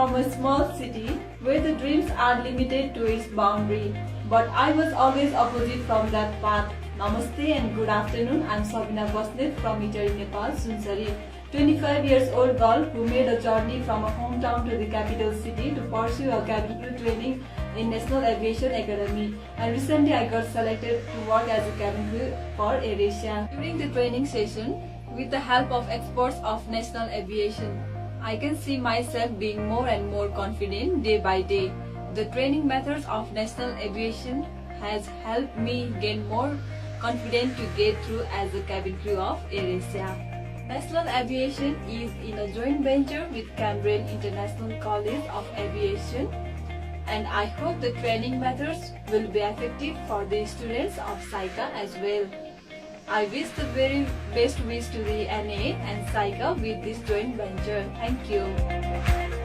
from a small city where the dreams are limited to its boundary. But I was always opposite from that path. Namaste and good afternoon. I'm Sabina Basnet from Itari, Nepal, Sunsari. 25 years old girl who made a journey from a hometown to the capital city to pursue a cabin crew training in National Aviation Academy, and recently I got selected to work as a cabin crew for AirAsia. During the training session, with the help of experts of National Aviation, I can see myself being more and more confident day by day. The training methods of National Aviation has helped me gain more confidence to get through as a cabin crew of AirAsia. National Aviation is in a joint venture with Cambridge International College of Aviation, and I hope the training methods will be effective for the students of SAICA as well. I wish the very best wish to the NA and SAICA with this joint venture. Thank you.